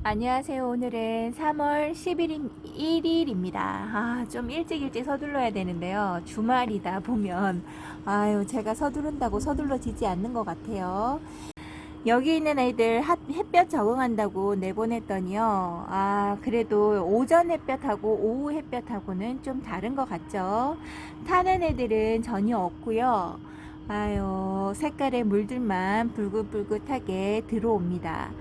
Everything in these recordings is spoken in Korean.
안녕하세요. 오늘은 3월 11일입니다. 좀 일찍 서둘러야 되는데요. 주말이다 보면, 제가 서두른다고 서둘러지지 않는 것 같아요. 여기 있는 애들 햇볕 적응한다고 내보냈더니요. 그래도 오전 햇볕하고 오후 햇볕하고는 좀 다른 것 같죠. 타는 애들은 전혀 없고요. 색깔의 물들만 붉긋붉긋하게 들어옵니다.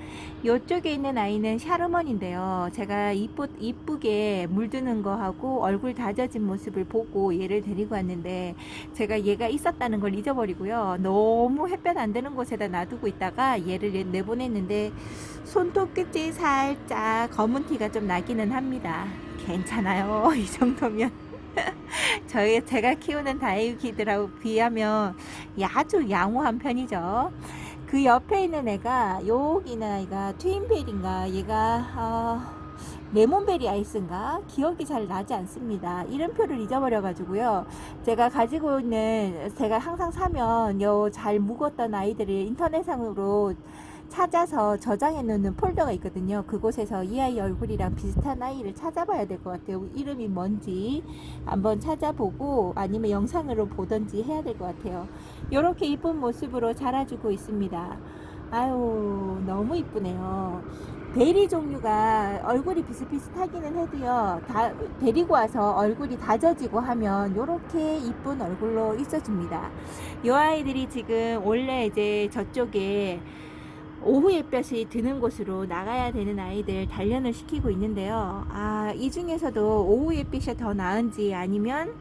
이쪽에 있는 아이는 샤르먼인데요. 제가 이쁘게 물드는 거 하고 얼굴 다져진 모습을 보고 얘를 데리고 왔는데 제가 얘가 있었다는 걸 잊어버리고요. 너무 햇볕 안 드는 곳에다 놔두고 있다가 얘를 내보냈는데 손톱 끝이 살짝 검은 티가 좀 나기는 합니다. 괜찮아요. 이 정도면. 제가 키우는 다육이들하고 비하면 아주 양호한 편이죠. 그 옆에 있는 애가, 여기 있는 아이가 트윈벨인가, 얘가 레몬베리 아이스인가, 기억이 잘 나지 않습니다. 이름표를 잊어버려 가지고요. 제가 항상 사면 잘 묵었던 아이들을 인터넷상으로 찾아서 저장해 놓는 폴더가 있거든요. 그곳에서 이 아이 얼굴이랑 비슷한 아이를 찾아봐야 될 것 같아요. 이름이 뭔지 한번 찾아보고 아니면 영상으로 보던지 해야 될 것 같아요. 이렇게 이쁜 모습으로 자라주고 있습니다. 너무 이쁘네요. 베리 종류가 얼굴이 비슷비슷하기는 해도요, 데리고 와서 얼굴이 다져지고 하면 이렇게 이쁜 얼굴로 있어줍니다. 이 아이들이 지금 원래 이제 저쪽에 오후 햇볕이 드는 곳으로 나가야 되는 아이들 단련을 시키고 있는데요. 이 중에서도 오후 햇빛이 더 나은지 아니면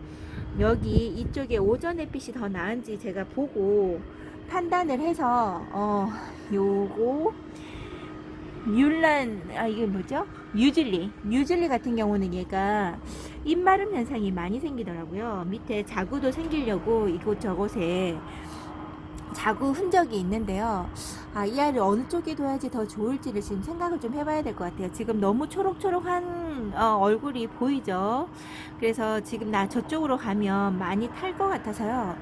여기 이쪽에 오전 햇빛이 더 나은지 제가 보고 판단을 해서 요거 이게 뭐죠? 뮤즐리 같은 경우는 얘가 입마름 현상이 많이 생기더라고요. 밑에 자구도 생기려고 이곳저곳에 자구 흔적이 있는데요. 이 아이를 어느 쪽에 둬야지 더 좋을지를 지금 생각을 좀 해봐야 될 것 같아요. 지금 너무 초록초록한 얼굴이 보이죠. 그래서 지금 저쪽으로 가면 많이 탈 것 같아서요.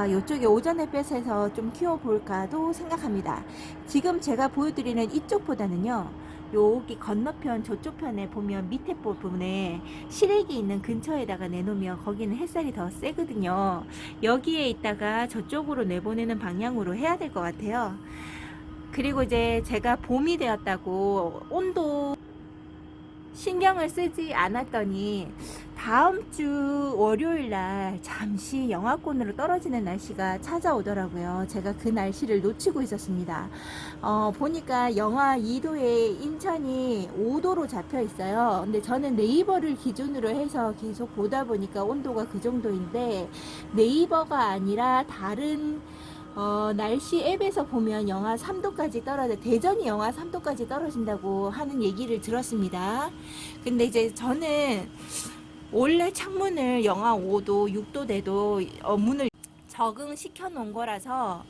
이쪽에 오전 햇볕에서 좀 키워볼까도 생각합니다. 지금 제가 보여드리는 이쪽보다는요, 여기 건너편 저쪽 편에 보면 밑에 부분에 시래기 있는 근처에다가 내놓으면 거기는 햇살이 더 세거든요. 여기에 있다가 저쪽으로 내보내는 방향으로 해야 될 것 같아요. 그리고 이제 제가 봄이 되었다고 온도 신경을 쓰지 않았더니 다음 주 월요일 날 잠시 영하권으로 떨어지는 날씨가 찾아오더라고요. 제가 그 날씨를 놓치고 있었습니다. 보니까 영하 2도에 인천이 5도로 잡혀 있어요. 근데 저는 네이버를 기준으로 해서 계속 보다 보니까 온도가 그 정도인데, 네이버가 아니라 다른 날씨 앱에서 보면 영하 3도까지 대전이 영하 3도까지 떨어진다고 하는 얘기를 들었습니다. 근데 이제 저는 원래 창문을 영하 5도, 6도 돼도 문을 적응시켜 놓은 거라서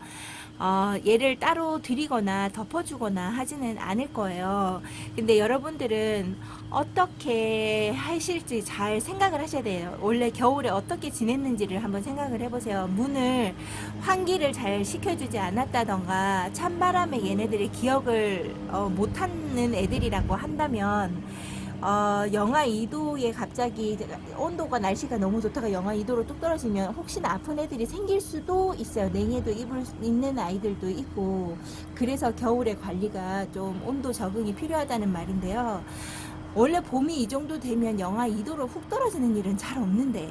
얘를 따로 드리거나 덮어주거나 하지는 않을 거예요. 근데 여러분들은 어떻게 하실지 잘 생각을 하셔야 돼요. 원래 겨울에 어떻게 지냈는지를 한번 생각을 해보세요. 환기를 잘 시켜주지 않았다던가 찬바람에 얘네들이 기억을 못하는 애들이라고 한다면 영하 2도에 갑자기 온도가 날씨가 너무 좋다가 영하 2도로 뚝 떨어지면 혹시나 아픈 애들이 생길 수도 있어요. 냉해도 있는 아이들도 있고, 그래서 겨울에 관리가 좀 온도 적응이 필요하다는 말인데요. 원래 봄이 이 정도 되면 영하 2도로 훅 떨어지는 일은 잘 없는데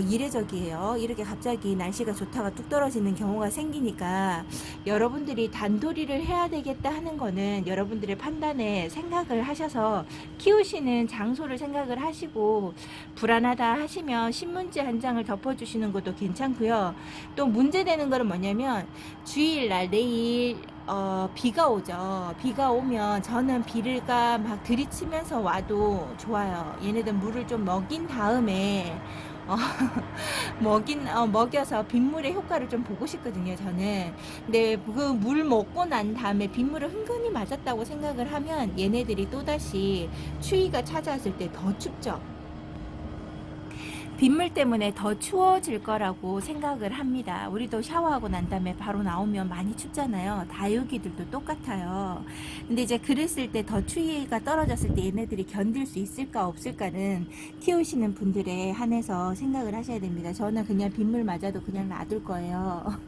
이례적이에요. 이렇게 갑자기 날씨가 좋다가 뚝 떨어지는 경우가 생기니까 여러분들이 단도리를 해야 되겠다 하는 거는 여러분들의 판단에 생각을 하셔서 키우시는 장소를 생각을 하시고, 불안하다 하시면 신문지 한 장을 덮어주시는 것도 괜찮고요. 또 문제되는 거는 뭐냐면 주일날 내일 비가 오죠. 비가 오면 저는 비가 막 들이치면서 와도 좋아요. 얘네들 물을 좀 먹인 다음에 어, 먹여서 빗물의 효과를 좀 보고 싶거든요, 저는. 근데 그 물 먹고 난 다음에 빗물을 흥건히 맞았다고 생각을 하면 얘네들이 또다시 추위가 찾아왔을 때 더 춥죠. 빗물 때문에 더 추워질 거라고 생각을 합니다. 우리도 샤워하고 난 다음에 바로 나오면 많이 춥잖아요. 다육이들도 똑같아요. 근데 이제 그랬을 때 더 추위가 떨어졌을 때 얘네들이 견딜 수 있을까 없을까는 키우시는 분들에 한해서 생각을 하셔야 됩니다. 저는 그냥 빗물 맞아도 그냥 놔둘 거예요.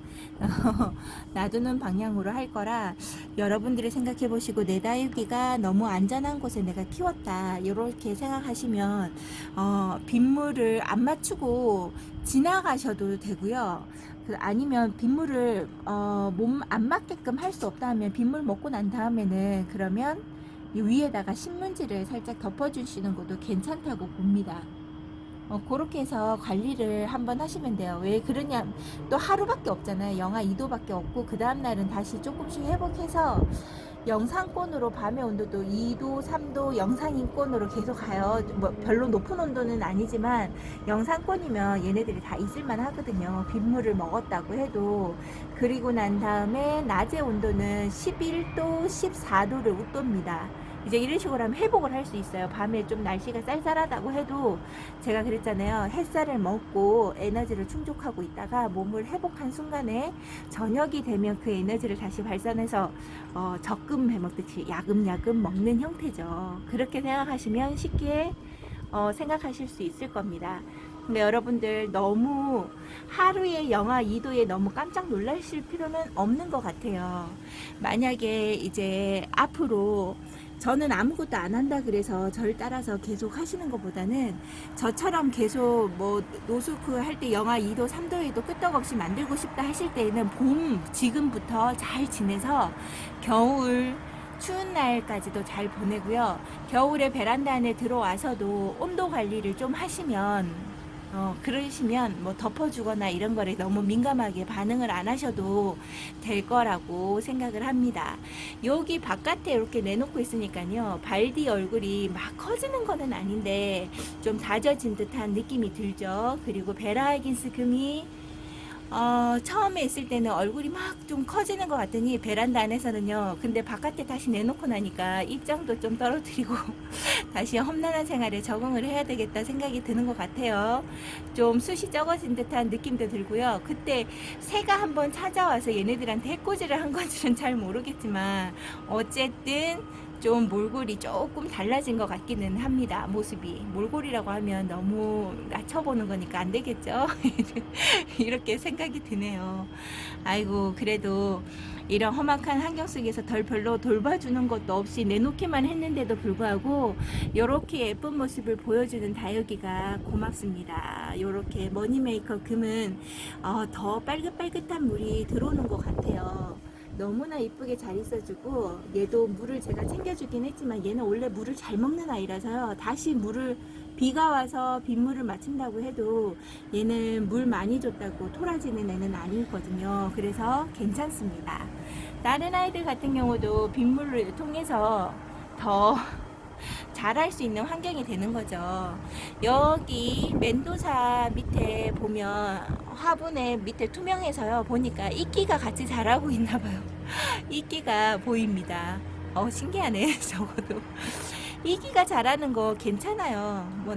놔두는 방향으로 할 거라 여러분들이 생각해 보시고, 내 다육이가 너무 안전한 곳에 내가 키웠다 이렇게 생각하시면 빗물을 안 맞추고 지나가셔도 되고요. 아니면 빗물을 몸 안 맞게끔 할 수 없다 하면 빗물 먹고 난 다음에는 그러면 이 위에다가 신문지를 살짝 덮어주시는 것도 괜찮다고 봅니다. 그렇게 해서 관리를 한번 하시면 돼요. 왜 그러냐, 또 하루밖에 없잖아요. 영하 2도밖에 없고 그 다음날은 다시 조금씩 회복해서 영상권으로, 밤의 온도도 2도 3도 영상인권으로 계속 가요. 뭐 별로 높은 온도는 아니지만 영상권이면 얘네들이 다 있을만 하거든요. 빗물을 먹었다고 해도. 그리고 난 다음에 낮의 온도는 11도 14도를 웃돕니다. 이제 이런 식으로 하면 회복을 할 수 있어요. 밤에 좀 날씨가 쌀쌀하다고 해도, 제가 그랬잖아요. 햇살을 먹고 에너지를 충족하고 있다가 몸을 회복한 순간에 저녁이 되면 그 에너지를 다시 발산해서 적금 해먹듯이 야금야금 먹는 형태죠. 그렇게 생각하시면 쉽게 생각하실 수 있을 겁니다. 근데 여러분들 너무 하루에 영하 2도에 너무 깜짝 놀라실 필요는 없는 것 같아요. 만약에 이제 앞으로 저는 아무것도 안 한다 그래서 절 따라서 계속 하시는 것보다는 저처럼 계속 뭐 노숙 할 때 영하 2도 3도에도 끄떡없이 만들고 싶다 하실 때에는 봄 지금부터 잘 지내서 겨울 추운 날까지도 잘 보내고요. 겨울에 베란다 안에 들어와서도 온도 관리를 좀 하시면, 그러시면 뭐 덮어주거나 이런 거를 너무 민감하게 반응을 안 하셔도 될 거라고 생각을 합니다. 여기 바깥에 이렇게 내놓고 있으니까요. 발디 얼굴이 막 커지는 거는 아닌데 좀 다져진 듯한 느낌이 들죠. 그리고 베라하긴스 금이 처음에 있을 때는 얼굴이 막 좀 커지는 것 같더니 베란다 안에서는요. 근데 바깥에 다시 내놓고 나니까 입장도 좀 떨어뜨리고 다시 험난한 생활에 적응을 해야 되겠다 생각이 드는 것 같아요. 좀 숱이 적어진 듯한 느낌도 들고요. 그때 새가 한번 찾아와서 얘네들한테 해코지를 한 건지는 잘 모르겠지만 어쨌든 좀 몰골이 조금 달라진 것 같기는 합니다. 모습이. 몰골이라고 하면 너무 낮춰보는 거니까 안 되겠죠? 이렇게 생각이 드네요. 아이고, 그래도 이런 험악한 환경 속에서 별로 돌봐주는 것도 없이 내놓기만 했는데도 불구하고 이렇게 예쁜 모습을 보여주는 다육이가 고맙습니다. 이렇게 머니메이커 금은 더 빨긋빨긋한 물이 들어오는 것 같아요. 너무나 이쁘게 잘 있어주고, 얘도 물을 제가 챙겨주긴 했지만 얘는 원래 물을 잘 먹는 아이라서요. 다시 비가 와서 빗물을 맞춘다고 해도 얘는 물 많이 줬다고 토라지는 애는 아니거든요. 그래서 괜찮습니다. 다른 아이들 같은 경우도 빗물을 통해서 더 잘할 수 있는 환경이 되는 거죠. 여기 멘도사 밑에 보면 화분에 밑에 투명해서요. 보니까 이끼가 같이 자라고 있나 봐요. 이끼가 보입니다. 신기하네. 적어도 이끼가 자라는 거 괜찮아요. 뭐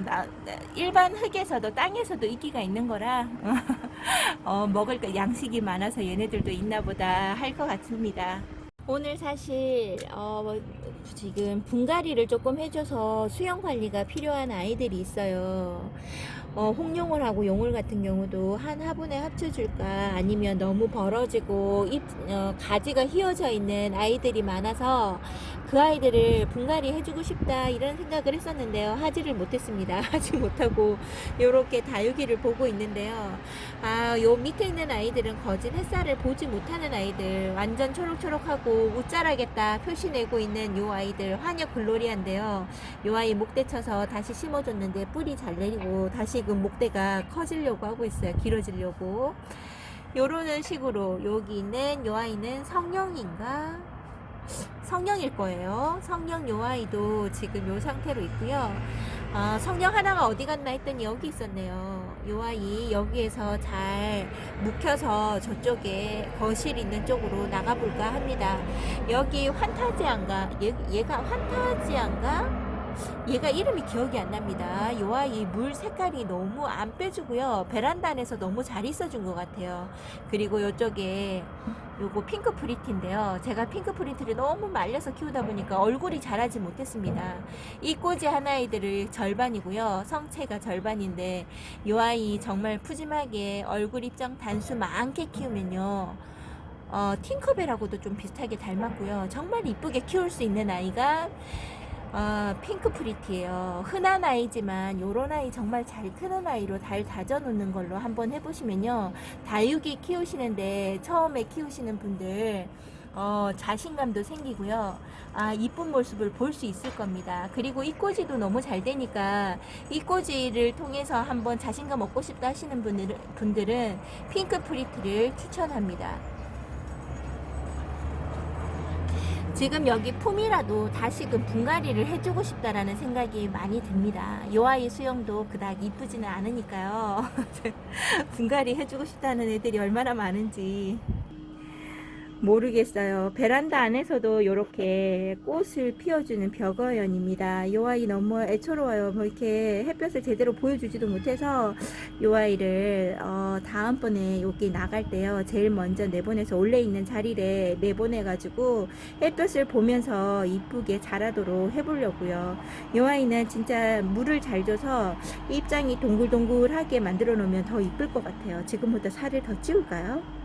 일반 흙에서도 땅에서도 이끼가 있는 거라 먹을 거 양식이 많아서 얘네들도 있나 보다 할 것 같습니다. 오늘 사실 지금 분갈이를 조금 해줘서 수영 관리가 필요한 아이들이 있어요. 홍룡을하고 용을 같은 경우도 한 화분에 합쳐줄까, 아니면 너무 벌어지고 가지가 휘어져 있는 아이들이 많아서 그 아이들을 분갈이 해주고 싶다 이런 생각을 했었는데요. 하지를 못했습니다. 하지 못하고 요렇게 다육이를 보고 있는데요. 요 밑에 있는 아이들은 거진 햇살을 보지 못하는 아이들, 완전 초록초록하고 못 자라겠다 표시 내고 있는 요 아이들, 환역 글로리아인데요. 요 아이 목대 쳐서 다시 심어줬는데 뿌리 잘 내리고 다시금 목대가 커지려고 하고 있어요. 길어지려고. 요런 식으로 여기 있는 요 아이는 성령인가? 성령일 거예요. 성령 요 아이도 지금 요 상태로 있고요. 성령 하나가 어디 갔나 했더니 여기 있었네요. 요 아이 여기에서 잘 묵혀서 저쪽에 거실 있는 쪽으로 나가볼까 합니다. 여기 환타지안가, 얘가 환타지안가? 얘가 이름이 기억이 안 납니다. 요 아이 물 색깔이 너무 안 빼주고요. 베란다 안에서 너무 잘 있어준 것 같아요. 그리고 요쪽에 요거 핑크 프리티인데요. 제가 핑크 프리티를 너무 말려서 키우다 보니까 얼굴이 자라지 못했습니다. 이 꼬지 하나이들을 절반이고요. 성체가 절반인데 요 아이 정말 푸짐하게 얼굴 입장 단수 많게 키우면요. 팅커벨하고도 좀 비슷하게 닮았고요. 정말 이쁘게 키울 수 있는 아이가 핑크 프리티예요. 흔한 아이지만 요런 아이 정말 잘 크는 아이로 잘 다져놓는 걸로 한번 해보시면요. 다육이 키우시는데 처음에 키우시는 분들 자신감도 생기고요. 이쁜 모습을 볼 수 있을 겁니다. 그리고 이 꼬지도 너무 잘 되니까 이 꼬지를 통해서 한번 자신감 얻고 싶다 하시는 분들은 핑크 프리티를 추천합니다. 지금 여기 폼이라도 다시금 분갈이를 해주고 싶다라는 생각이 많이 듭니다. 요 아이 수영도 그닥 이쁘지는 않으니까요. 분갈이 해주고 싶다는 애들이 얼마나 많은지 모르겠어요. 베란다 안에서도 이렇게 꽃을 피워주는 벽어연입니다. 이 아이 너무 애처로워요. 뭐 이렇게 햇볕을 제대로 보여주지도 못해서 이 아이를 다음번에 여기 나갈 때요, 제일 먼저 내보내서 원래 있는 자리에 내보내가지고 햇볕을 보면서 이쁘게 자라도록 해보려고요. 이 아이는 진짜 물을 잘 줘서 입장이 동글동글하게 만들어 놓으면 더 이쁠 것 같아요. 지금보다 살을 더 찌울까요?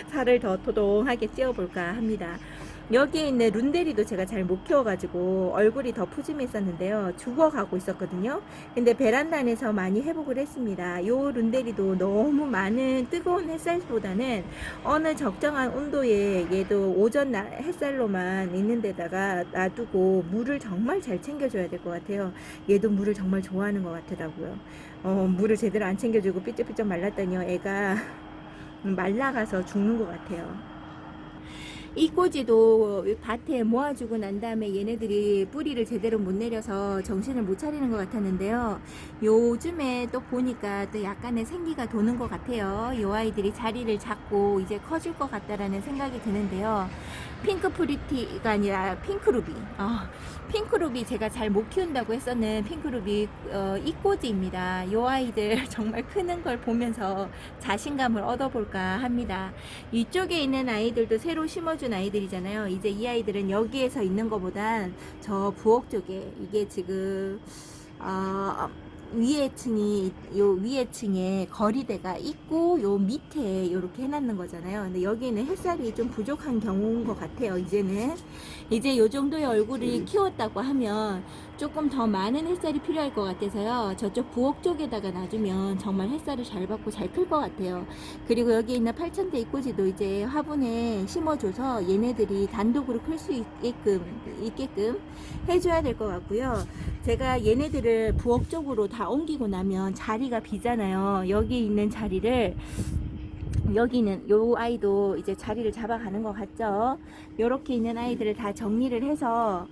살을 더 토동하게 찌어볼까 합니다. 여기에 있는 룬데리도 제가 잘 못 키워가지고 얼굴이 더 푸짐했었는데요. 죽어가고 있었거든요. 근데 베란다 안에서 많이 회복을 했습니다. 요 룬데리도 너무 많은 뜨거운 햇살보다는 어느 적정한 온도에 얘도 오전 햇살로만 있는 데다가 놔두고 물을 정말 잘 챙겨줘야 될 것 같아요. 얘도 물을 정말 좋아하는 것 같더라고요. 물을 제대로 안 챙겨주고 삐쩍삐쩍 말랐더니요, 애가 말라가서 죽는 것 같아요. 이 꼬지도 밭에 모아주고 난 다음에 얘네들이 뿌리를 제대로 못 내려서 정신을 못 차리는 것 같았는데요. 요즘에 또 보니까 또 약간의 생기가 도는 것 같아요. 요 아이들이 자리를 잡고 이제 커질 것 같다라는 생각이 드는데요. 핑크 프리티가 아니라 핑크루비. 핑크루비 제가 잘 못 키운다고 했었는 핑크루비 이 꼬지입니다. 요 아이들 정말 크는 걸 보면서 자신감을 얻어볼까 합니다. 이쪽에 있는 아이들도 새로 심어준 아이들이잖아요. 이제 이 아이들은 여기에서 있는 것보단 저 부엌 쪽에, 이게 지금 위에 층이, 요 위에 층에 거리대가 있고 요 밑에 이렇게 해놨는 거잖아요. 근데 여기는 햇살이 좀 부족한 경우인 것 같아요. 이제 요 정도의 얼굴을 키웠다고 하면 조금 더 많은 햇살이 필요할 것 같아서요, 저쪽 부엌 쪽에다가 놔주면 정말 햇살을 잘 받고 잘 클 것 같아요. 그리고 여기 있는 8,000대 이꼬지도 이제 화분에 심어줘서 얘네들이 단독으로 클 수 있게끔 해줘야 될 것 같고요. 제가 얘네들을 부엌 쪽으로 다 옮기고 나면 자리가 비잖아요. 여기 있는 자리를, 여기는 요 아이도 이제 자리를 잡아가는 것 같죠. 요렇게 있는 아이들을 다 정리를 해서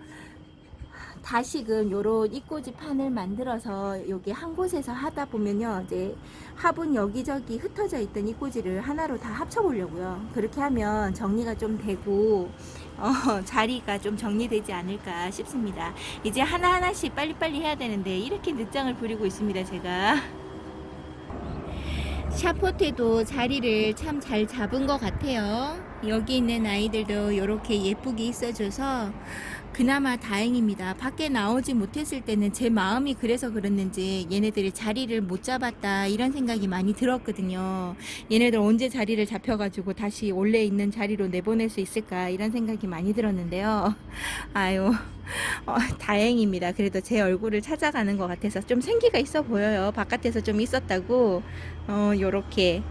다시금 요런 이꼬지 판을 만들어서 여기 한 곳에서 하다 보면요, 이제 화분 여기저기 흩어져 있던 이꼬지를 하나로 다 합쳐 보려고요. 그렇게 하면 정리가 좀 되고 자리가 좀 정리되지 않을까 싶습니다. 이제 하나하나씩 빨리빨리 해야 되는데 이렇게 늦장을 부리고 있습니다, 제가. 샤포테도 자리를 참 잘 잡은 것 같아요. 여기 있는 아이들도 이렇게 예쁘게 있어줘서 그나마 다행입니다. 밖에 나오지 못했을 때는 제 마음이 그래서 그랬는지 얘네들이 자리를 못 잡았다 이런 생각이 많이 들었거든요. 얘네들 언제 자리를 잡혀가지고 다시 원래 있는 자리로 내보낼 수 있을까 이런 생각이 많이 들었는데요. 아유, 다행입니다. 그래도 제 얼굴을 찾아가는 것 같아서 좀 생기가 있어 보여요. 바깥에서 좀 있었다고. 요렇게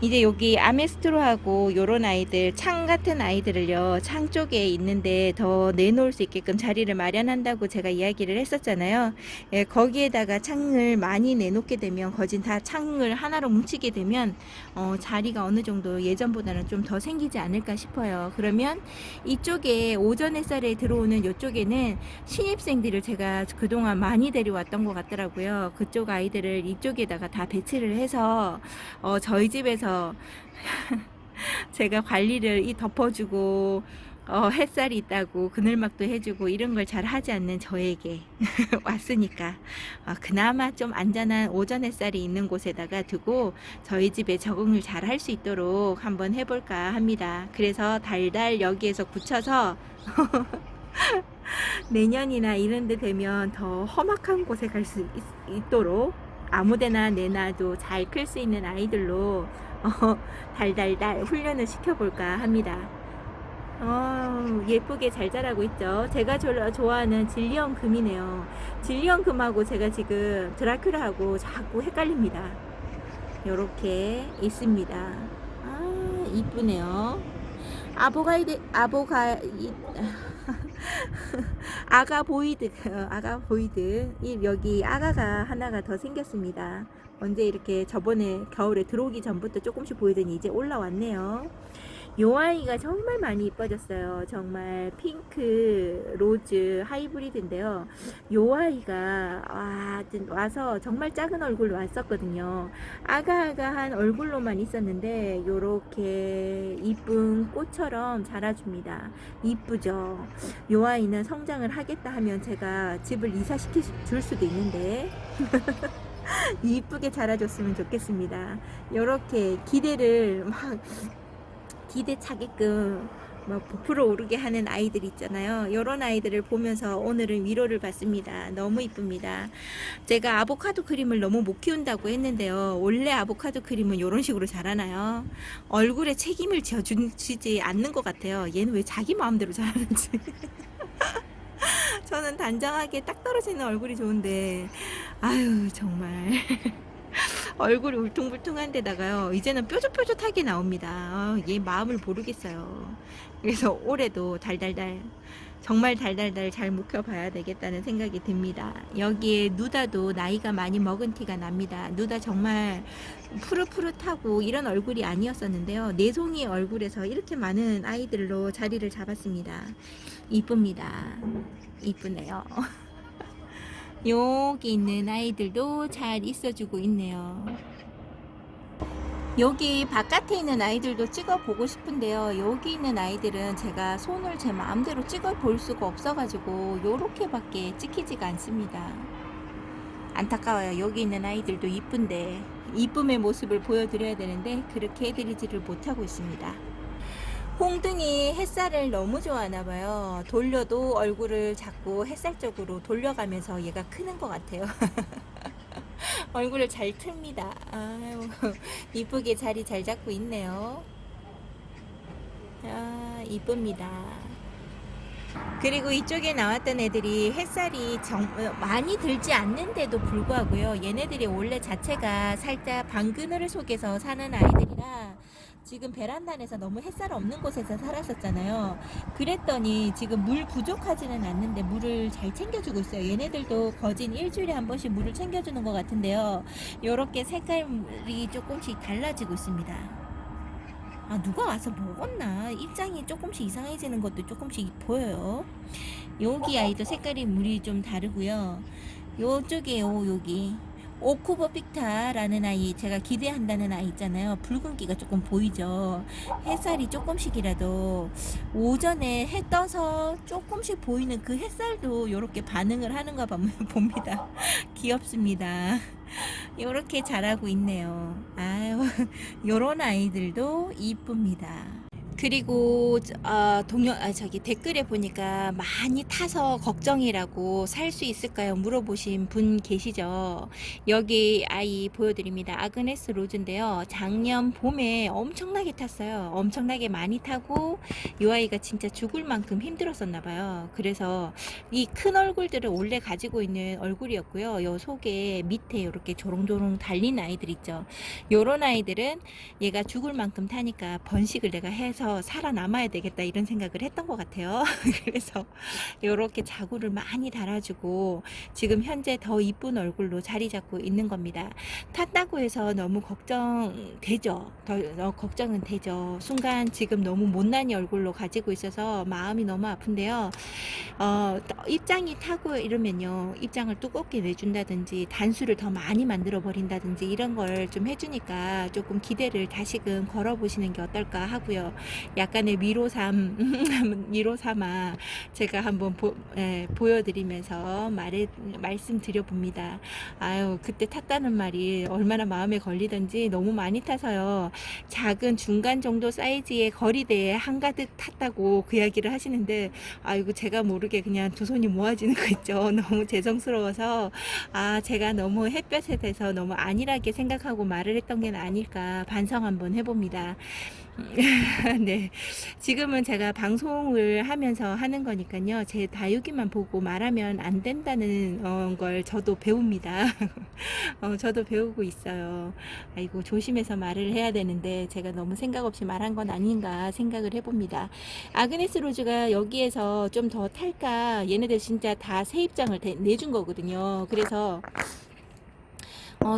이제 여기 아메스트로하고 요런 아이들, 창 같은 아이들을요, 창 쪽에 있는데 더 내놓을 수 있게끔 자리를 마련한다고 제가 이야기를 했었잖아요. 예, 거기에다가 창을 많이 내놓게 되면, 거진 다 창을 하나로 뭉치게 되면 자리가 어느 정도 예전보다는 좀 더 생기지 않을까 싶어요. 그러면 이쪽에 오전 햇살에 들어오는 이쪽에는 신입생들을 제가 그동안 많이 데려왔던 것 같더라고요. 그쪽 아이들을 이쪽에다가 다 배치를 해서 저희 집에서 제가 관리를 덮어주고 햇살이 있다고 그늘막도 해주고 이런 걸 잘 하지 않는 저에게 왔으니까 그나마 좀 안전한 오전 햇살이 있는 곳에다가 두고 저희 집에 적응을 잘 할 수 있도록 한번 해볼까 합니다. 그래서 달달 여기에서 굳혀서 내년이나 이런 데 되면 더 험악한 곳에 갈 수 있도록 아무데나 내놔도 잘 클 수 있는 아이들로 달달달 훈련을 시켜볼까 합니다. 예쁘게 잘 자라고 있죠. 제가 좋아하는 질리언 금이네요. 질리언 금하고 제가 지금 드라큘라하고 자꾸 헷갈립니다. 요렇게 있습니다. 이쁘네요. 아가보이드. 여기 아가가 하나가 더 생겼습니다. 언제 이렇게 저번에 겨울에 들어오기 전부터 조금씩 보이더니 이제 올라왔네요. 요 아이가 정말 많이 이뻐졌어요. 정말 핑크 로즈 하이브리드인데요. 요 아이가 와서 정말 작은 얼굴로 왔었거든요. 아가아가한 얼굴로만 있었는데 요렇게 이쁜 꽃처럼 자라줍니다. 이쁘죠. 요 아이는 성장을 하겠다 하면 제가 집을 이사시켜 줄 수도 있는데 이쁘게 자라줬으면 좋겠습니다. 요렇게 기대를 기대 차게끔 부풀어 오르게 하는 아이들 있잖아요. 이런 아이들을 보면서 오늘은 위로를 받습니다. 너무 이쁩니다. 제가 아보카도 크림을 너무 못 키운다고 했는데요. 원래 아보카도 크림은 이런 식으로 자라나요? 얼굴에 책임을 지어주지 않는 것 같아요. 얘는 왜 자기 마음대로 자라는지. 저는 단정하게 딱 떨어지는 얼굴이 좋은데 아유 정말 얼굴이 울퉁불퉁한 데다가요 이제는 뾰족뾰족하게 나옵니다. 얘 마음을 모르겠어요. 그래서 올해도 달달달 정말 달달달 잘 묵혀봐야 되겠다는 생각이 듭니다. 여기에 누다도 나이가 많이 먹은 티가 납니다. 누다 정말 푸릇푸릇하고 이런 얼굴이 아니었었는데요. 내송이 얼굴에서 이렇게 많은 아이들로 자리를 잡았습니다. 이쁩니다. 이쁘네요. 여기 있는 아이들도 잘 있어주고 있네요. 여기 바깥에 있는 아이들도 찍어보고 싶은데요. 여기 있는 아이들은 제가 손을 제 마음대로 찍어볼 수가 없어가지고 요렇게밖에 찍히지가 않습니다. 안타까워요. 여기 있는 아이들도 이쁜데 이쁨의 모습을 보여드려야 되는데 그렇게 해드리지를 못하고 있습니다. 홍등이 햇살을 너무 좋아하나봐요. 돌려도 얼굴을 자꾸 햇살 쪽으로 돌려가면서 얘가 크는 것 같아요. 얼굴을 잘 틉니다. 아유, 이쁘게 자리 잘 잡고 있네요. 이쁩니다. 그리고 이쪽에 나왔던 애들이 햇살이 많이 들지 않는데도 불구하고요. 얘네들이 원래 자체가 살짝 방그늘 속에서 사는 아이들이라 지금 베란다에서 너무 햇살 없는 곳에서 살았었잖아요. 그랬더니 지금 물 부족하지는 않는데 물을 잘 챙겨주고 있어요. 얘네들도 거진 일주일에 한 번씩 물을 챙겨주는 것 같은데요. 요렇게 색깔이 조금씩 달라지고 있습니다. 누가 와서 먹었나? 입장이 조금씩 이상해지는 것도 조금씩 보여요. 여기 아이도 색깔이 물이 좀 다르고요. 요쪽에요, 여기. 오쿠버 픽타라는 아이, 제가 기대한다는 아이 있잖아요. 붉은기가 조금 보이죠. 햇살이 조금씩이라도 오전에 해 떠서 조금씩 보이는 그 햇살도 이렇게 반응을 하는가 봅니다. 귀엽습니다. 이렇게 자라고 있네요. 아유, 요런 아이들도 이쁩니다. 그리고 댓글에 보니까 많이 타서 걱정이라고 살 수 있을까요? 물어보신 분 계시죠? 여기 아이 보여드립니다. 아그네스 로즈인데요. 작년 봄에 엄청나게 탔어요. 엄청나게 많이 타고 이 아이가 진짜 죽을 만큼 힘들었었나 봐요. 그래서 이 큰 얼굴들을 원래 가지고 있는 얼굴이었고요. 요 속에 밑에 이렇게 조롱조롱 달린 아이들 있죠. 요런 아이들은 얘가 죽을 만큼 타니까 번식을 내가 해서 살아남아야 되겠다 이런 생각을 했던 것 같아요. 그래서 이렇게 자구를 많이 달아주고 지금 현재 더 이쁜 얼굴로 자리 잡고 있는 겁니다. 탔다고 해서 너무 걱정되죠. 더 걱정은 되죠. 순간 지금 너무 못난이 얼굴로 가지고 있어서 마음이 너무 아픈데요. 입장이 타고 이러면요, 입장을 두껍게 내준다든지 단수를 더 많이 만들어 버린다든지 이런 걸 좀 해주니까 조금 기대를 다시금 걸어보시는 게 어떨까 하고요. 약간의 위로 삼아 제가 한번 보여드리면서 말씀드려 봅니다. 아유, 그때 탔다는 말이 얼마나 마음에 걸리던지 너무 많이 타서요. 작은 중간 정도 사이즈의 거리대에 한가득 탔다고 그 이야기를 하시는데, 아이고, 제가 모르게 그냥 두 손이 모아지는 거 있죠. 너무 죄송스러워서, 제가 너무 햇볕에 대해서 너무 안일하게 생각하고 말을 했던 게 아닐까 반성 한번 해봅니다. 네. 지금은 제가 방송을 하면서 하는 거니까요. 제 다육이만 보고 말하면 안 된다는 걸 저도 배웁니다. 저도 배우고 있어요. 아이고, 조심해서 말을 해야 되는데 제가 너무 생각 없이 말한 건 아닌가 생각을 해봅니다. 아그네스 로즈가 여기에서 좀 더 탈까? 얘네들 진짜 다 새 입장을 내준 거거든요. 그래서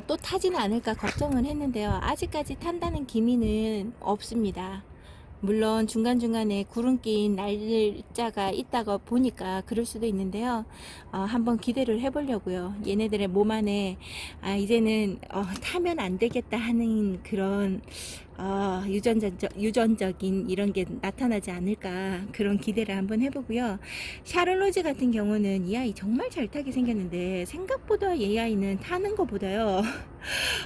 또 타지는 않을까 걱정은 했는데요. 아직까지 탄다는 기미는 없습니다. 물론 중간중간에 구름 낀 날짜가 있다가 보니까 그럴 수도 있는데요. 한번 기대를 해보려고요. 얘네들의 몸 안에 이제는 타면 안 되겠다 하는 그런 유전적인 이런 게 나타나지 않을까 그런 기대를 한번 해보고요. 샤를로즈 같은 경우는 이 아이 정말 잘 타게 생겼는데 생각보다 이 아이는 타는 것보다요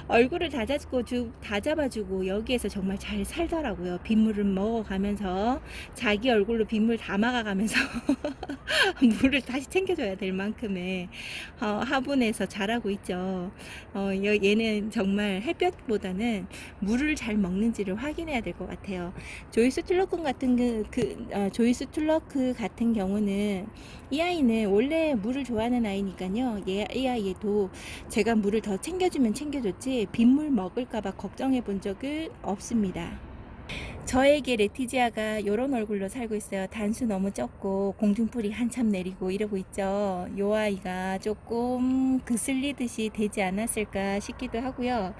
얼굴을 다 잡아주고 여기에서 정말 잘 살더라고요. 빗물을 먹어가면서 자기 얼굴로 빗물 다 막아가면서 물을 다시 챙겨줘야 될 만큼의 화분에서 자라고 있죠. 얘는 정말 햇볕보다는 물을 잘 먹는지를 확인해야 될 것 같아요. 조이스 툴러크 같은 경우는 이 아이는 원래 물을 좋아하는 아이니까요. 이 아이에도 제가 물을 더 챙겨주면 챙겨줬지 빗물 먹을까봐 걱정해 본 적은 없습니다. 저에게 레티지아가 요런 얼굴로 살고 있어요. 단수 너무 적고 공중풀이 한참 내리고 이러고 있죠. 요 아이가 조금 그슬리듯이 되지 않았을까 싶기도 하고요.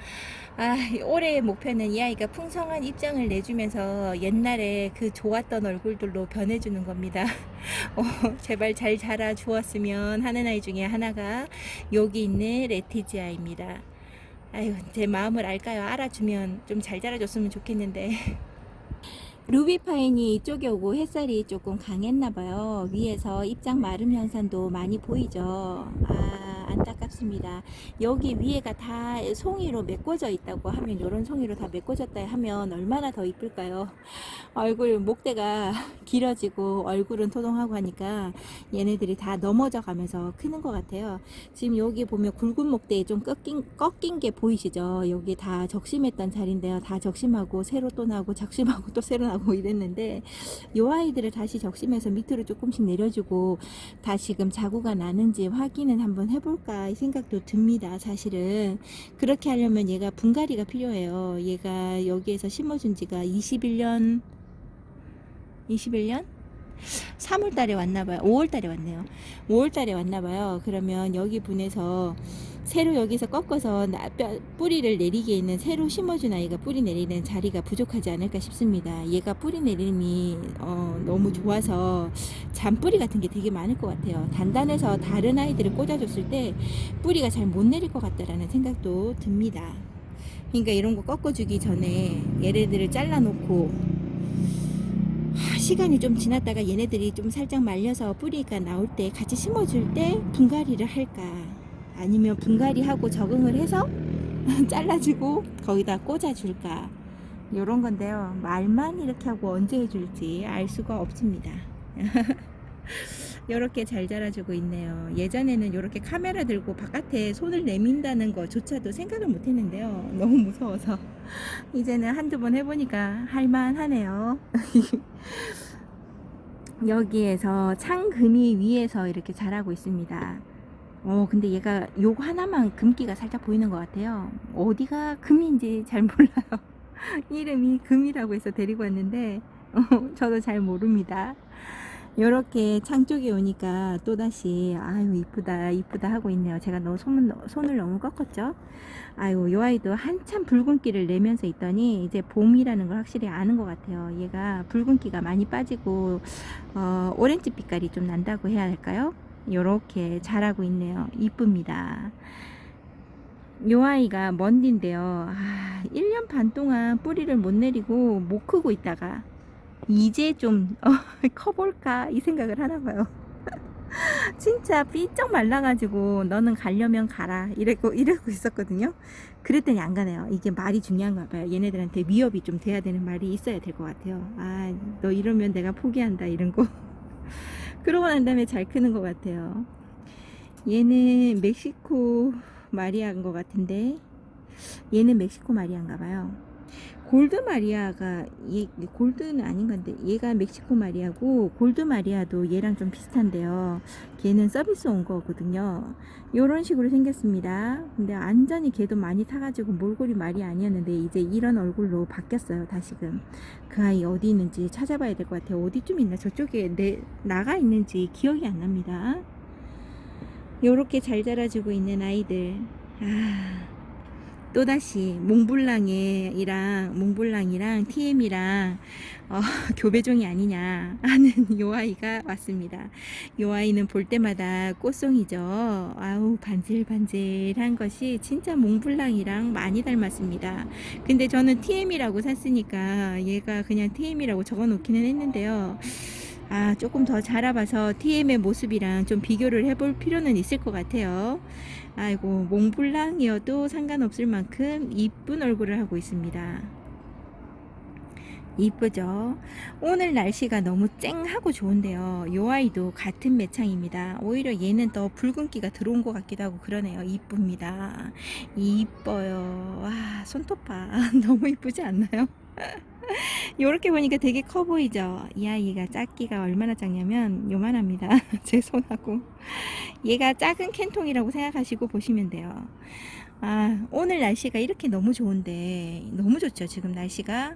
올해의 목표는 이 아이가 풍성한 입장을 내주면서 옛날에 그 좋았던 얼굴들로 변해주는 겁니다. 제발 잘 자라 주었으면 하는 아이 중에 하나가 여기 있는 레티지아입니다. 아유, 제 마음을 알까요? 알아주면 좀 잘 자라줬으면 좋겠는데. 루비파인이 이쪽에 오고 햇살이 조금 강했나봐요. 위에서 입장 마름 현상도 많이 보이죠. 안타깝습니다. 여기 위에가 다 송이로 메꿔져 있다고 하면, 요런 송이로 다 메꿔졌다 하면 얼마나 더 이쁠까요? 목대가 길어지고 얼굴은 토동하고 하니까 얘네들이 다 넘어져 가면서 크는 것 같아요. 지금 여기 보면 굵은 목대에 좀 꺾인 게 보이시죠? 여기 다 적심했던 자리인데요. 다 적심하고 새로 또 나고 적심하고 또 새로 나고 이랬는데, 요 아이들을 다시 적심해서 밑으로 조금씩 내려주고 다시금 자구가 나는지 확인은 한번 해볼까 이 생각도 듭니다. 사실은 그렇게 하려면 얘가 분갈이가 필요해요. 얘가 여기에서 심어준 지가 21년 3월달에 왔나봐요. 5월달에 왔네요. 5월달에 왔나봐요. 그러면 여기 분에서 새로 여기서 꺾어서 뿌리를 내리게 있는, 새로 심어준 아이가 뿌리 내리는 자리가 부족하지 않을까 싶습니다. 얘가 뿌리 내림이 너무 좋아서 잔뿌리 같은 게 되게 많을 것 같아요. 단단해서 다른 아이들을 꽂아줬을 때 뿌리가 잘 못 내릴 것 같다라는 생각도 듭니다. 그러니까 이런 거 꺾어주기 전에 얘네들을 잘라놓고 시간이 좀 지났다가 얘네들이 좀 살짝 말려서 뿌리가 나올 때 같이 심어줄 때 분갈이를 할까, 아니면 분갈이하고 적응을 해서 잘라주고 거기다 꽂아줄까, 요런 건데요. 말만 이렇게 하고 언제 해줄지 알 수가 없습니다. 요렇게 잘 자라주고 있네요. 예전에는 요렇게 카메라 들고 바깥에 손을 내민다는 거조차도 생각을 못 했는데요. 너무 무서워서 이제는 한두 번 해보니까 할만하네요. 여기에서 창금이 위에서 이렇게 자라고 있습니다. 근데 얘가 요거 하나만 금기가 살짝 보이는 것 같아요. 어디가 금인지 잘 몰라요. 이름이 금이라고 해서 데리고 왔는데 저도 잘 모릅니다. 요렇게 창 쪽에 오니까 또다시 아유 이쁘다 하고 있네요. 제가 손을 너무 꺾었죠. 아유, 요 아이도 한참 붉은기를 내면서 있더니 이제 봄이라는 걸 확실히 아는 것 같아요. 얘가 붉은기가 많이 빠지고 오렌지 빛깔이 좀 난다고 해야 할까요? 요렇게 자라고 있네요. 이쁩니다. 요 아이가 먼디인데요. 1년 반 동안 뿌리를 못 내리고 못 크고 있다가 이제 좀 커볼까 이 생각을 하나 봐요. 진짜 삐쩍 말라가지고 너는 가려면 가라 이러고 있었거든요. 그랬더니 안 가네요. 이게 말이 중요한가 봐요. 얘네들한테 위협이 좀 돼야 되는 말이 있어야 될 것 같아요. 아, 너 이러면 내가 포기한다 이런 거. 그러고 난 다음에 잘 크는 것 같아요. 얘는 멕시코 마리아인 것 같은데, 얘는 멕시코 마리아인가 봐요. 골드 마리아가 골드는 아닌 건데 얘가 멕시코 마리아고, 골드 마리아도 얘랑 좀 비슷한데요. 걔는 서비스 온 거거든요. 요런 식으로 생겼습니다. 근데 완전히 걔도 많이 타가지고 몰골이 말이 아니었는데 이제 이런 얼굴로 바뀌었어요. 다시금 그 아이 어디 있는지 찾아봐야 될 것 같아요. 어디쯤 있나, 저쪽에 나가 있는지 기억이 안 납니다. 요렇게 잘 자라주고 있는 아이들. 또다시 몽블랑이랑 TM이랑 교배종이 아니냐 하는 요 아이가 왔습니다. 요 아이는 볼 때마다 꽃송이죠. 아우, 반질반질한 것이 진짜 몽블랑이랑 많이 닮았습니다. 근데 저는 TM이라고 샀으니까 얘가 그냥 TM이라고 적어 놓기는 했는데요. 조금 더 자라봐서 TM의 모습이랑 좀 비교를 해볼 필요는 있을 것 같아요. 아이고, 몽블랑이어도 상관없을 만큼 이쁜 얼굴을 하고 있습니다. 이쁘죠? 오늘 날씨가 너무 쨍하고 좋은데요. 요 아이도 같은 매창입니다. 오히려 얘는 더 붉은기가 들어온 것 같기도 하고 그러네요. 이쁩니다. 이뻐요. 손톱 봐. 너무 이쁘지 않나요? 요렇게 보니까 되게 커 보이죠? 이 아이가 작기가 얼마나 작냐면 요만합니다. 제 손하고. 얘가 작은 캔통이라고 생각하시고 보시면 돼요. 오늘 날씨가 이렇게 너무 좋은데, 너무 좋죠 지금 날씨가.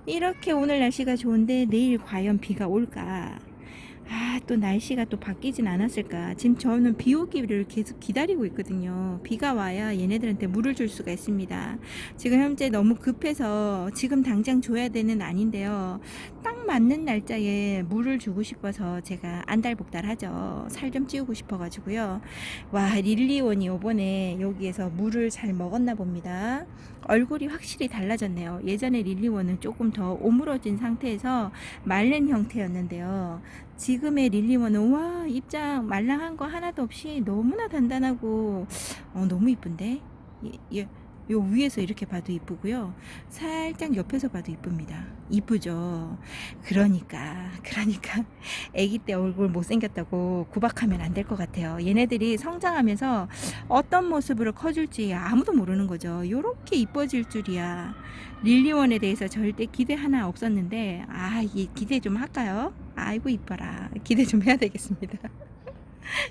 이렇게 오늘 날씨가 좋은데 내일 과연 비가 올까? 또 날씨가 또 바뀌진 않았을까. 지금 저는 비 오기를 계속 기다리고 있거든요. 비가 와야 얘네들한테 물을 줄 수가 있습니다. 지금 현재 너무 급해서 지금 당장 줘야 되는 아닌데요. 딱 맞는 날짜에 물을 주고 싶어서 제가 안달복달 하죠. 살 좀 찌우고 싶어 가지고요. 와, 릴리온이 요번에 여기에서 물을 잘 먹었나 봅니다. 얼굴이 확실히 달라졌네요. 예전에 릴리원은 조금 더 오므러진 상태에서 마른 형태였는데요. 지금의 릴리원은 와, 입장 말랑한 거 하나도 없이 너무나 단단하고 너무 이쁜데. 요 위에서 이렇게 봐도 이쁘고요. 살짝 옆에서 봐도 이쁩니다. 이쁘죠. 그러니까 아기 때 얼굴 못생겼다고 구박하면 안 될 것 같아요. 얘네들이 성장하면서 어떤 모습으로 커질지 아무도 모르는 거죠. 요렇게 이뻐질 줄이야. 릴리원에 대해서 절대 기대 하나 없었는데 이 기대 좀 할까요? 아이고 이뻐라. 기대 좀 해야 되겠습니다.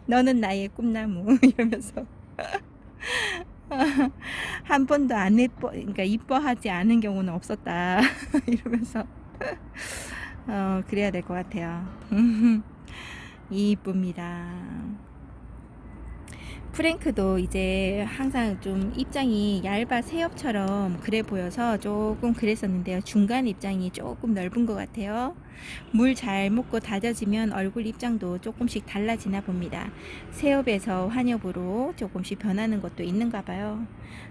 너는 나의 꿈나무 이러면서 한 번도 안 그러니까 이뻐하지 않은 경우는 없었다 이러면서 그래야 될 것 같아요. 이쁩니다. 프랭크도 이제 항상 좀 입장이 얇아 새엽처럼 그래 보여서 조금 그랬었는데요. 중간 입장이 조금 넓은 것 같아요. 물 잘 먹고 다져지면 얼굴 입장도 조금씩 달라지나 봅니다. 새엽에서 환엽으로 조금씩 변하는 것도 있는가 봐요.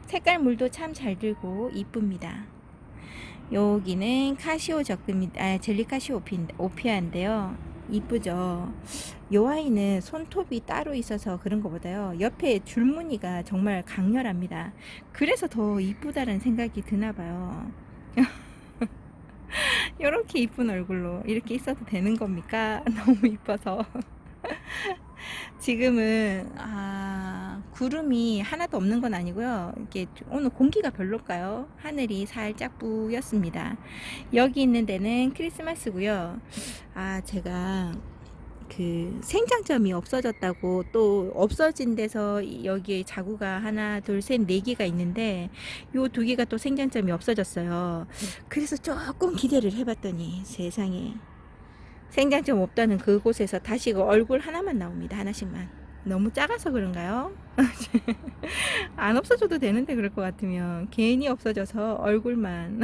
색깔 물도 참 잘 들고 이쁩니다. 여기는 카시오 젤리 카시오 오피아인데요. 이쁘죠. 요 아이는 손톱이 따로 있어서 그런 것보다요, 옆에 줄무늬가 정말 강렬합니다. 그래서 더 이쁘다는 생각이 드나 봐요. 이렇게 이쁜 얼굴로 이렇게 있어도 되는 겁니까? 너무 이뻐서. 지금은 구름이 하나도 없는 건 아니고요. 이게 오늘 공기가 별로일까요? 하늘이 살짝 뿌였습니다. 여기 있는 데는 크리스마스고요. 제가 그 생장점이 없어졌다고, 또 없어진 데서 여기에 자구가 하나 둘 셋 네 개가 있는데 요 두 개가 또 생장점이 없어졌어요. 그래서 조금 기대를 해봤더니 세상에 생장점 없다는 그곳에서 다시 그 얼굴 하나만 나옵니다. 하나씩만. 너무 작아서 그런가요? 안 없어져도 되는데, 그럴 것 같으면. 괜히 없어져서 얼굴만.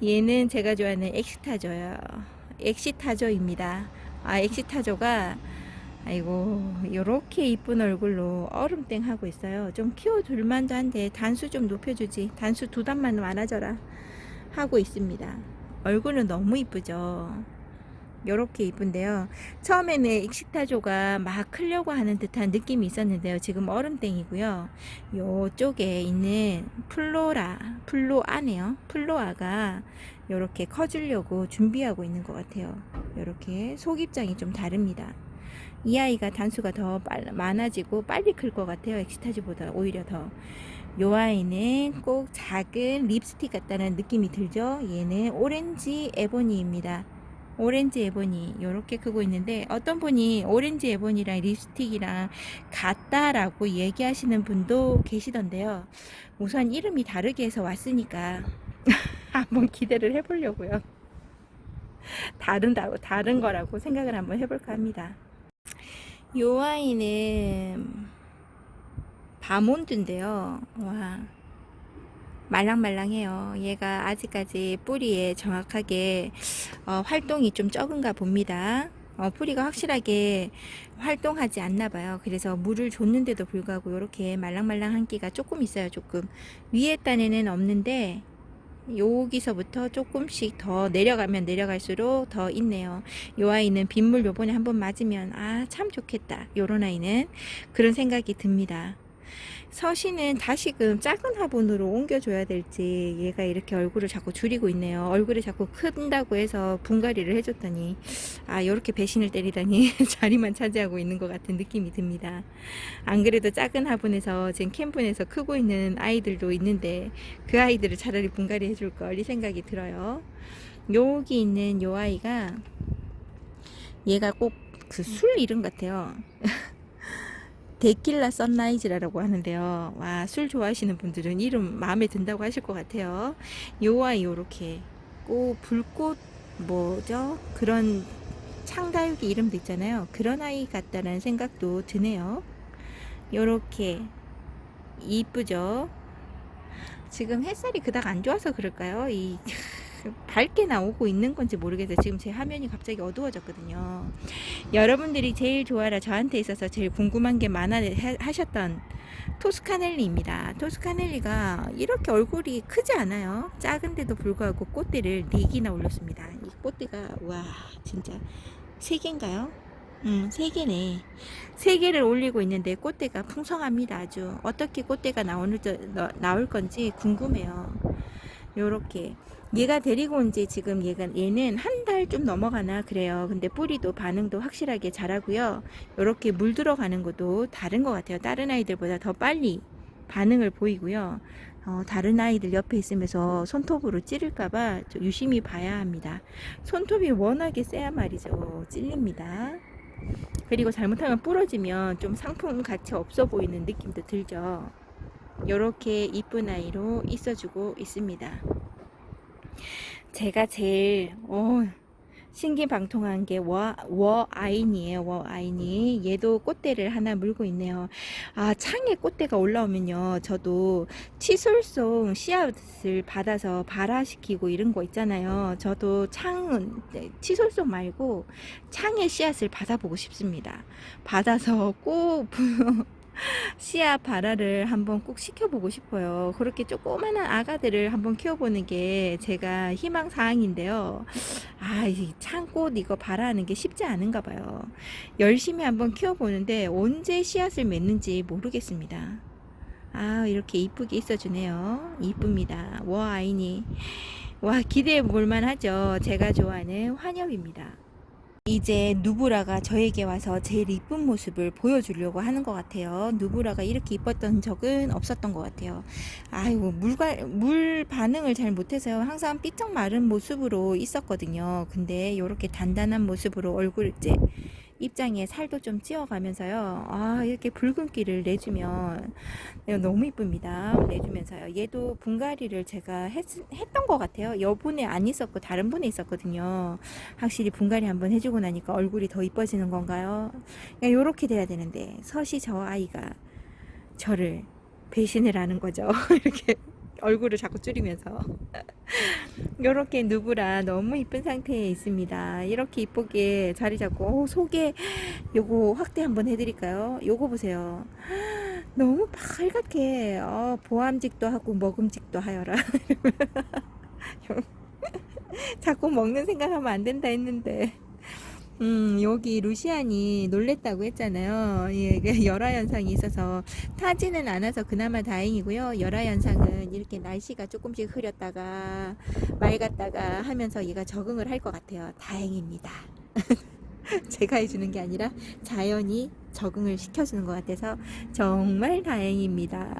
얘는 제가 좋아하는 엑시타조요. 엑시타조입니다. 엑시타조가 아이고 요렇게 이쁜 얼굴로 얼음땡 하고 있어요. 좀 키워둘 만도 한데 단수 좀 높여주지, 단수 2단만 많아져라 하고 있습니다. 얼굴은 너무 이쁘죠. 요렇게 이쁜데요. 처음에는 익식타조가 막 크려고 하는 듯한 느낌이 있었는데요. 지금 얼음땡이고요. 요쪽에 있는 플로아네요. 플로아가 요렇게 커주려고 준비하고 있는 것 같아요. 요렇게 속입장이 좀 다릅니다. 이 아이가 단수가 더 많아지고 빨리 클 것 같아요. 엑시타즈보다 오히려 더. 요 아이는 꼭 작은 립스틱 같다는 느낌이 들죠. 얘는 오렌지 에보니입니다. 오렌지 에보니 요렇게 크고 있는데, 어떤 분이 오렌지 에보니랑 립스틱이랑 같다라고 얘기하시는 분도 계시던데요. 우선 이름이 다르게 해서 왔으니까 한번 기대를 해보려고요. 다른 거라고 생각을 한번 해볼까 합니다. 요 아이는 바몬드인데요. 와, 말랑말랑해요. 얘가 아직까지 뿌리에 정확하게 활동이 좀 적은가 봅니다. 뿌리가 확실하게 활동하지 않나 봐요. 그래서 물을 줬는데도 불구하고 이렇게 말랑말랑한 끼가 조금 있어요. 조금 위에 단에는 없는데 여기서부터 조금씩 더 내려가면 내려갈수록 더 있네요. 요 아이는 빗물 요번에 한번 맞으면 참 좋겠다. 요런 아이는 그런 생각이 듭니다. 서시는 다시금 작은 화분으로 옮겨줘야 될지, 얘가 이렇게 얼굴을 자꾸 줄이고 있네요. 얼굴이 자꾸 큰다고 해서 분갈이를 해줬더니 요렇게 배신을 때리다니 자리만 차지하고 있는 것 같은 느낌이 듭니다. 안 그래도 작은 화분에서 지금 캠분에서 크고 있는 아이들도 있는데 그 아이들을 차라리 분갈이 해줄 걸, 이 생각이 들어요. 여기 있는 요 아이가, 얘가 꼭 그 술 이름 같아요. 데킬라 선라이즈라고 하는데요. 와, 술 좋아하시는 분들은 이름 마음에 든다고 하실 것 같아요. 요 아이 요렇게 불꽃 뭐죠? 그런 창다육이 이름도 있잖아요. 그런 아이 같다는 생각도 드네요. 요렇게 이쁘죠? 지금 햇살이 그닥 안 좋아서 그럴까요? 밝게 나오고 있는 건지 모르겠어요. 지금 제 화면이 갑자기 어두워졌거든요. 여러분들이 제일 좋아라 저한테 있어서 제일 궁금한 게 많아 하셨던 토스카넬리입니다. 토스카넬리가 이렇게 얼굴이 크지 않아요. 작은데도 불구하고 꽃대를 4개나 올렸습니다. 이 꽃대가 와, 진짜 3개인가요? 3개네. 3개를 올리고 있는데 꽃대가 풍성합니다. 아주 어떻게 꽃대가 나올 건지 궁금해요. 요렇게 얘가 데리고 온 지 지금 얘는 한 달 좀 넘어가나 그래요. 근데 뿌리도 반응도 확실하게 잘하고요. 요렇게 물 들어가는 것도 다른 것 같아요. 다른 아이들보다 더 빨리 반응을 보이고요. 다른 아이들 옆에 있으면서 손톱으로 찌를까봐 유심히 봐야 합니다. 손톱이 워낙에 세야 말이죠. 찔립니다. 그리고 잘못하면 부러지면 좀 상품 가치 없어 보이는 느낌도 들죠. 요렇게 이쁜 아이로 있어주고 있습니다. 제가 제일 신기방통한 게 워아인이에요. 워아인이. 얘도 꽃대를 하나 물고 있네요. 창에 꽃대가 올라오면요, 저도 치솔송 씨앗을 받아서 발화시키고 이런 거 있잖아요. 저도 치솔송 말고 창에 씨앗을 받아보고 싶습니다. 받아서 꼭 씨앗 발화를 한번 꼭 시켜보고 싶어요. 그렇게 조그만한 아가들을 한번 키워보는 게 제가 희망사항인데요. 이 창꽃 이거 발화하는 게 쉽지 않은가 봐요. 열심히 한번 키워보는데 언제 씨앗을 맺는지 모르겠습니다. 이렇게 이쁘게 있어주네요. 이쁩니다. 아이니. 와, 기대해 볼만 하죠. 제가 좋아하는 환엽입니다. 이제 누브라가 저에게 와서 제일 이쁜 모습을 보여주려고 하는 것 같아요. 누브라가 이렇게 이뻤던 적은 없었던 것 같아요. 물 반응을 잘 못해서요. 항상 삐쩍 마른 모습으로 있었거든요. 근데 이렇게 단단한 모습으로 얼굴 입장에 살도 좀 찌어가면서요. 이렇게 붉은기를 내주면 너무 이쁩니다. 내주면서요. 얘도 분갈이를 제가 했던 것 같아요. 여분에 안 있었고 다른 분에 있었거든요. 확실히 분갈이 한번 해주고 나니까 얼굴이 더 이뻐지는 건가요? 요렇게 돼야 되는데 서시 저 아이가 저를 배신을 하는 거죠. 이렇게 얼굴을 자꾸 줄이면서. 요렇게 누브라 너무 이쁜 상태에 있습니다. 이렇게 이쁘게 자리 잡고 속에 요거 확대 한번 해드릴까요? 요거 보세요. 너무 빨갛게 보암직도 하고 먹음직도 하여라. 자꾸 먹는 생각하면 안 된다 했는데. 여기 루시안이 놀랬다고 했잖아요. 예, 그 열화 현상이 있어서 타지는 않아서 그나마 다행이고요. 열화 현상은 이렇게 날씨가 조금씩 흐렸다가 맑았다가 하면서 얘가 적응을 할 것 같아요. 다행입니다. 제가 해주는 게 아니라 자연이 적응을 시켜주는 것 같아서 정말 다행입니다.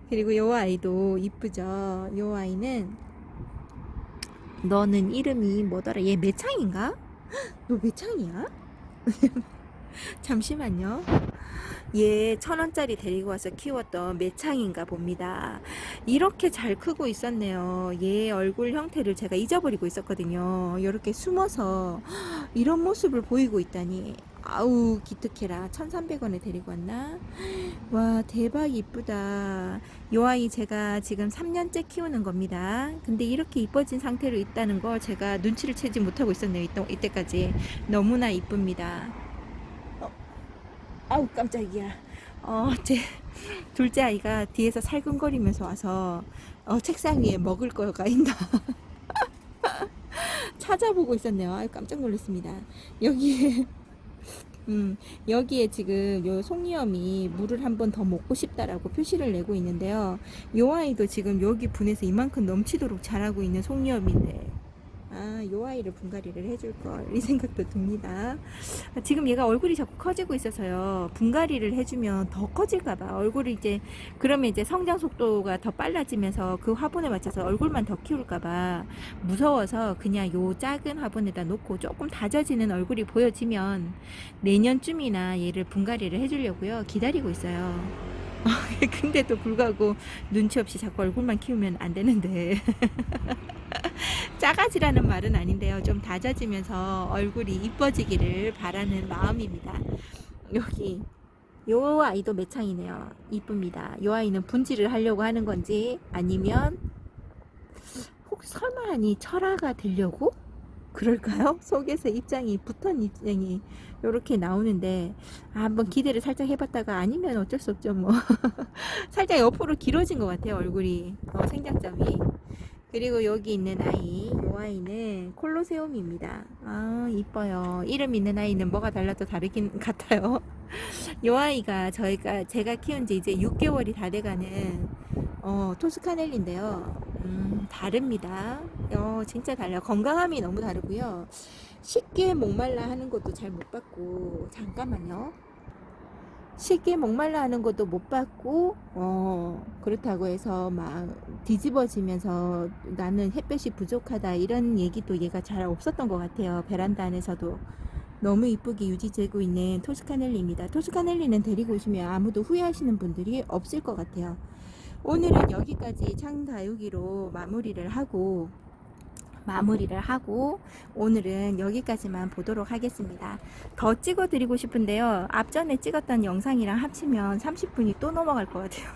그리고 요 아이도 이쁘죠. 요 아이는 너는 이름이 뭐더라? 얘 매창인가? 너 매창이야? 잠시만요. 얘 1,000원짜리 데리고 와서 키웠던 매창인가 봅니다. 이렇게 잘 크고 있었네요. 얘 얼굴 형태를 제가 잊어버리고 있었거든요. 이렇게 숨어서 이런 모습을 보이고 있다니. 아우 기특해라. 1,300원에 데리고 왔나? 와 대박 이쁘다. 요 아이 제가 지금 3년째 키우는 겁니다. 근데 이렇게 이뻐진 상태로 있다는 걸 제가 눈치를 채지 못하고 있었네요. 이때까지. 너무나 이쁩니다. 아우 깜짝이야. 제 둘째 아이가 뒤에서 살금거리면서 와서 책상 위에 먹을 거가 있나 찾아보고 있었네요. 아유 깜짝 놀랐습니다. 여기에 여기에 지금 요 송이염이 물을 한 번 더 먹고 싶다라고 표시를 내고 있는데요. 요 아이도 지금 여기 분에서 이만큼 넘치도록 자라고 있는 송이염인데 요 아이를 분갈이를 해줄 걸 이 생각도 듭니다. 지금 얘가 얼굴이 자꾸 커지고 있어서요. 분갈이를 해주면 더 커질까봐 얼굴이 이제 그러면 이제 성장 속도가 더 빨라지면서 그 화분에 맞춰서 얼굴만 더 키울까봐 무서워서 그냥 요 작은 화분에다 놓고 조금 다져지는 얼굴이 보여지면 내년쯤이나 얘를 분갈이를 해주려고요. 기다리고 있어요. 근데도 불구하고 눈치 없이 자꾸 얼굴만 키우면 안 되는데 작아지라는 말은 아닌데요. 좀 다져지면서 얼굴이 이뻐지기를 바라는 마음입니다. 여기 요 아이도 매창이네요. 이쁩니다. 요 아이는 분질을 하려고 하는 건지 아니면 혹시 설마 하니 철화가 되려고? 그럴까요? 속에서 입장이 붙은 입장이 이렇게 나오는데 한번 기대를 살짝 해봤다가 아니면 어쩔 수 없죠 뭐. 살짝 옆으로 길어진 것 같아요 얼굴이 생장점이. 그리고 여기 있는 아이, 이 아이는 콜로세움입니다. 아 이뻐요. 이름 있는 아이는 뭐가 달라도 다르긴 같아요. 이 아이가 제가 키운 지 이제 6개월이 다 돼가는 토스카넬리인데요. 다릅니다. 진짜 달라요. 건강함이 너무 다르고요. 쉽게 목말라 하는 것도 잘 못 봤고, 잠깐만요. 쉽게 목말라 하는 것도 못 봤고, 그렇다고 해서 막 뒤집어지면서 나는 햇볕이 부족하다 이런 얘기도 얘가 잘 없었던 것 같아요. 베란다 안에서도. 너무 이쁘게 유지되고 있는 토스카넬리입니다. 토스카넬리는 데리고 오시면 아무도 후회하시는 분들이 없을 것 같아요. 오늘은 여기까지 창다육이로 마무리를 하고 오늘은 여기까지만 보도록 하겠습니다. 더 찍어 드리고 싶은데요. 앞전에 찍었던 영상이랑 합치면 30분이 또 넘어갈 것 같아요.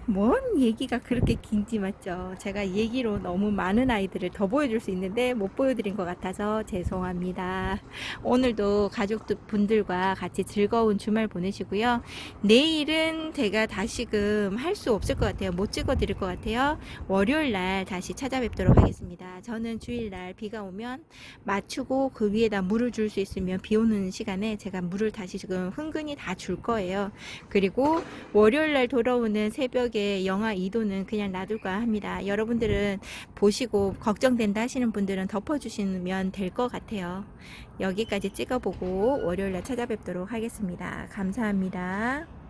뭔 얘기가 그렇게 긴지 맞죠? 제가 얘기로 너무 많은 아이들을 더 보여줄 수 있는데 못 보여드린 것 같아서 죄송합니다. 오늘도 가족분들과 같이 즐거운 주말 보내시고요. 내일은 제가 다시금 할 수 없을 것 같아요. 못 찍어 드릴 것 같아요. 월요일날 다시 찾아뵙도록 하겠습니다. 저는 주일날 비가 오면 맞추고 그 위에다 물을 줄 수 있으면 비 오는 시간에 제가 물을 다시 지금 흥근히 다 줄 거예요. 그리고 월요일날 돌아오는 새벽에 영하 2도는 그냥 놔둘까 합니다. 여러분들은 보시고 걱정된다 하시는 분들은 덮어주시면 될 것 같아요. 여기까지 찍어보고 월요일날 찾아뵙도록 하겠습니다. 감사합니다.